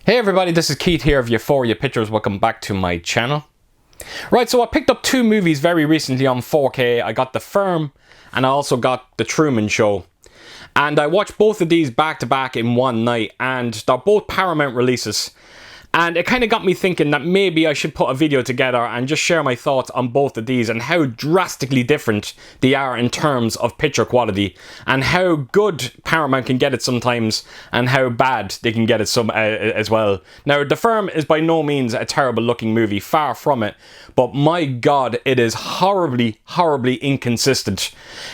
Hey everybody, this is Keith here of Euphoria Pictures. Welcome back to my channel. Right, so I picked up two movies very recently on 4K. I got The Firm and I also got The Truman Show. And I watched both of these back to back in one night, and they're both Paramount releases. And it kind of got me thinking that maybe I should put a video together and just share my thoughts on both of these and how drastically different they are in terms of picture quality, and how good Paramount can get it sometimes and how bad they can get it some as well. Now, The Firm is by no means a terrible looking movie, far from it, but my god, it is horribly inconsistent.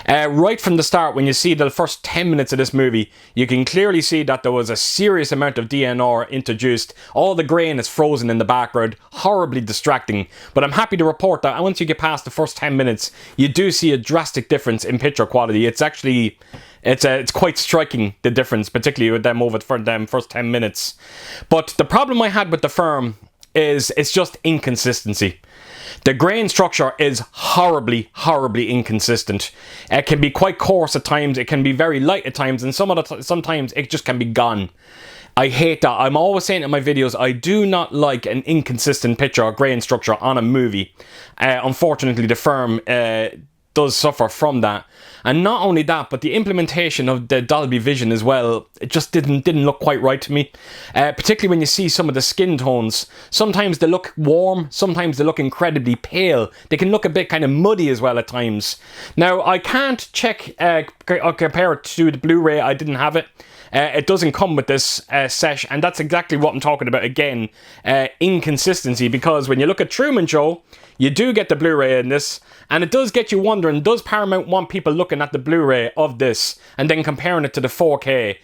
Right from the start, when you see the first 10 minutes of this movie, you can clearly see that there was a serious amount of DNR introduced. All the grain is frozen in the background, horribly distracting. But I'm happy to report that once you get past the first 10 minutes, you do see a drastic difference in picture quality. It's actually, it's quite striking, the difference, particularly with them over for them first 10 minutes. But the problem I had with The Firm is it's just inconsistency. The grain structure is horribly inconsistent. It can be quite coarse at times, it can be very light at times, and sometimes it just can be gone. I hate that. I'm always saying in my videos, I do not like an inconsistent picture or grain structure on a movie. Unfortunately, The Firm does suffer from that. And not only that, but the implementation of the Dolby Vision as well, it just didn't look quite right to me. Particularly when you see some of the skin tones. Sometimes they look warm, sometimes they look incredibly pale. They can look a bit kind of muddy as well at times. Now, I can't check or compare it to the Blu-ray. I didn't have it. It doesn't come with this set, and that's exactly what I'm talking about again. Inconsistency, because when you look at Truman Show, you do get the Blu-ray in this, and it does get you wondering, does Paramount want people looking at the Blu-ray of this and then comparing it to the 4K?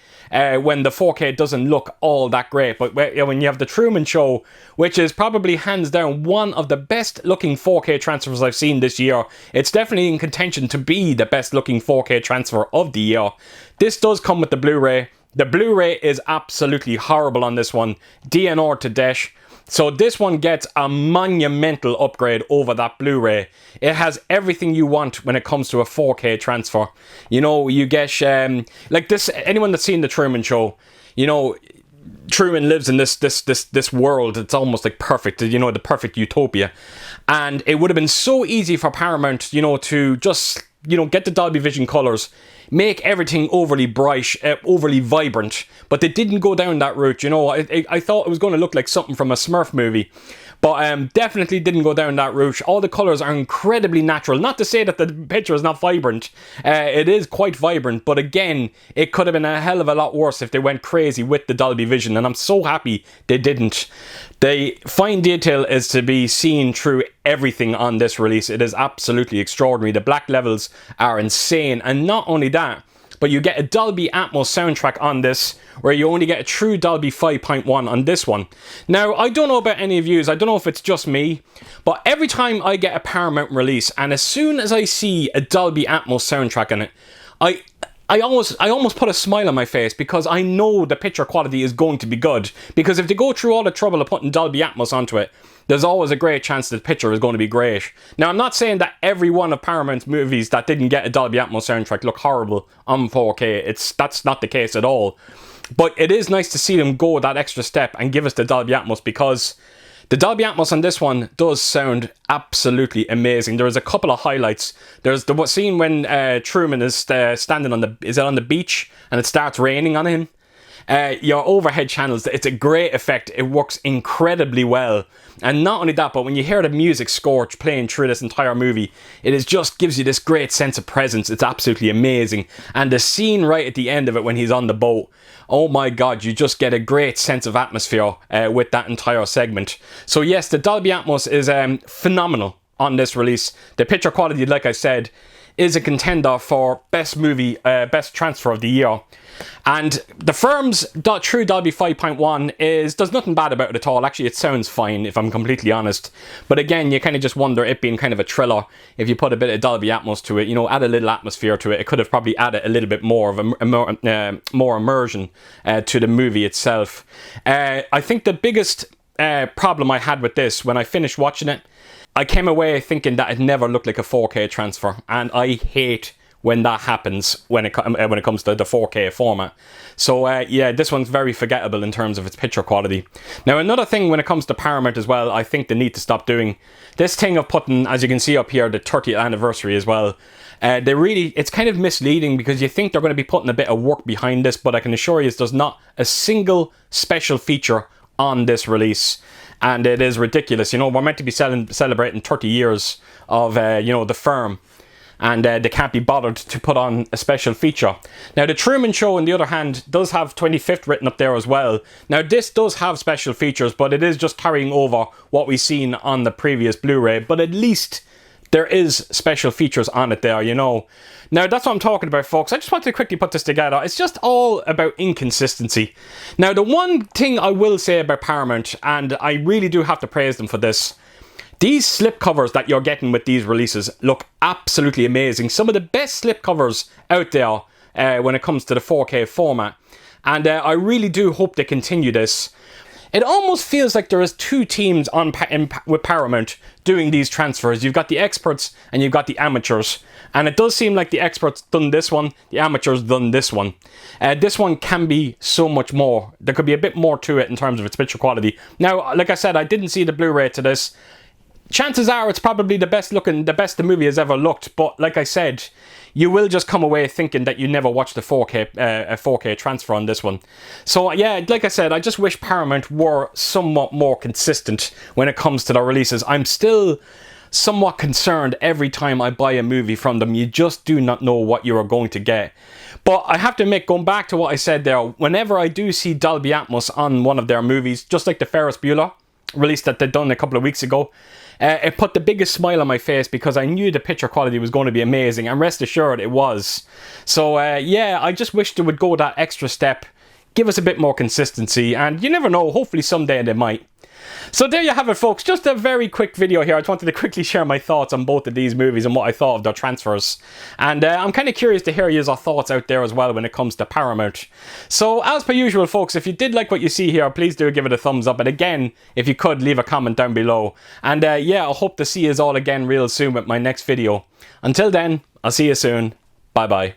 When the 4K doesn't look all that great. But when you have the Truman Show, which is probably hands down one of the best looking 4K transfers I've seen this year, it's definitely in contention to be the best looking 4K transfer of the year. This does come with the Blu-ray. The Blu-ray is absolutely horrible on this one, DNR to death. So this one gets a monumental upgrade over that Blu-ray. It has everything you want when it comes to a 4K transfer. You know, you get, like this, anyone that's seen the Truman Show, you know, Truman lives in this world. It's almost like perfect, you know, the perfect utopia. And it would have been so easy for Paramount, you know, to just, you know, get the Dolby Vision colors, make everything overly bright, overly vibrant, but they didn't go down that route. You know, I thought it was going to look like something from a Smurf movie, but definitely didn't go down that route. All the colours are incredibly natural. Not to say that the picture is not vibrant. It is quite vibrant, but again, it could have been a hell of a lot worse if they went crazy with the Dolby Vision, and I'm so happy they didn't. The fine detail is to be seen through everything on this release. It is absolutely extraordinary. The black levels are insane, and not only that, but you get a Dolby Atmos soundtrack on this, where you only get a true Dolby 5.1 on this one. Now, I don't know about any of you, I don't know if it's just me, but every time I get a Paramount release, and as soon as I see a Dolby Atmos soundtrack in it, I almost put a smile on my face, because I know the picture quality is going to be good. Because if they go through all the trouble of putting Dolby Atmos onto it, there's always a great chance that the picture is going to be great. Now, I'm not saying that every one of Paramount's movies that didn't get a Dolby Atmos soundtrack look horrible on 4K. That's not the case at all. But it is nice to see them go that extra step and give us the Dolby Atmos, because the Dolby Atmos on this one does sound absolutely amazing. There's a couple of highlights. There's the scene when Truman is standing on the beach and it starts raining on him. Your overhead channels, it's a great effect. It works incredibly well. And not only that, but when you hear the music score playing through this entire movie, it is just gives you this great sense of presence. It's absolutely amazing. And the scene right at the end of it when he's on the boat, oh my god, you just get a great sense of atmosphere with that entire segment. So yes, the Dolby Atmos is phenomenal on this release. The picture quality, like I said, is a contender for best movie, best transfer of the year. And The Firm's true Dolby 5.1 does nothing bad about it at all. Actually, it sounds fine, if I'm completely honest. But again, you kind of just wonder, it being kind of a thriller, if you put a bit of Dolby Atmos to it, you know, add a little atmosphere to it, it could have probably added a little bit more of more immersion to the movie itself. I think the biggest problem I had with this, when I finished watching it, I came away thinking that it never looked like a 4K transfer, and I hate when that happens, when it comes to the 4K format. So yeah, this one's very forgettable in terms of its picture quality. Now another thing when it comes to Paramount as well, I think they need to stop doing this thing of putting, as you can see up here, the 30th anniversary as well. It's kind of misleading because you think they're going to be putting a bit of work behind this, but I can assure you there's not a single special feature on this release. And it is ridiculous. You know, we're meant to be celebrating 30 years of, you know, the firm. And they can't be bothered to put on a special feature. Now, the Truman Show, on the other hand, does have 25th written up there as well. Now, this does have special features, but it is just carrying over what we've seen on the previous Blu-ray. But at least there is special features on it there, you know. Now, that's what I'm talking about, folks. I just wanted to quickly put this together. It's just all about inconsistency. Now, the one thing I will say about Paramount, and I really do have to praise them for this, these slip covers that you're getting with these releases look absolutely amazing. Some of the best slip covers out there when it comes to the 4K format. And I really do hope they continue this. It almost feels like there is two teams with Paramount doing these transfers. You've got the experts and you've got the amateurs. And it does seem like the experts done this one, the amateurs done this one. This one can be so much more. There could be a bit more to it in terms of its picture quality. Now, like I said, I didn't see the Blu-ray to this. Chances are it's probably the best the movie has ever looked, but like I said, you will just come away thinking that you never watched a 4K transfer on this one. So yeah, like I said, I just wish Paramount were somewhat more consistent when it comes to their releases. I'm still somewhat concerned every time I buy a movie from them. You just do not know what you are going to get. But I have to admit, going back to what I said there, whenever I do see Dolby Atmos on one of their movies, just like the Ferris Bueller release that they'd done a couple of weeks ago, it put the biggest smile on my face because I knew the picture quality was going to be amazing, and rest assured it was. So yeah, I just wish they would go that extra step, give us a bit more consistency, and you never know, hopefully someday they might. So there you have it, folks. Just a very quick video here. I just wanted to quickly share my thoughts on both of these movies and what I thought of their transfers. And I'm kind of curious to hear your thoughts out there as well when it comes to Paramount. So as per usual, folks, if you did like what you see here, please do give it a thumbs up. And again, if you could, leave a comment down below. And yeah, I hope to see you all again real soon with my next video. Until then, I'll see you soon. Bye bye.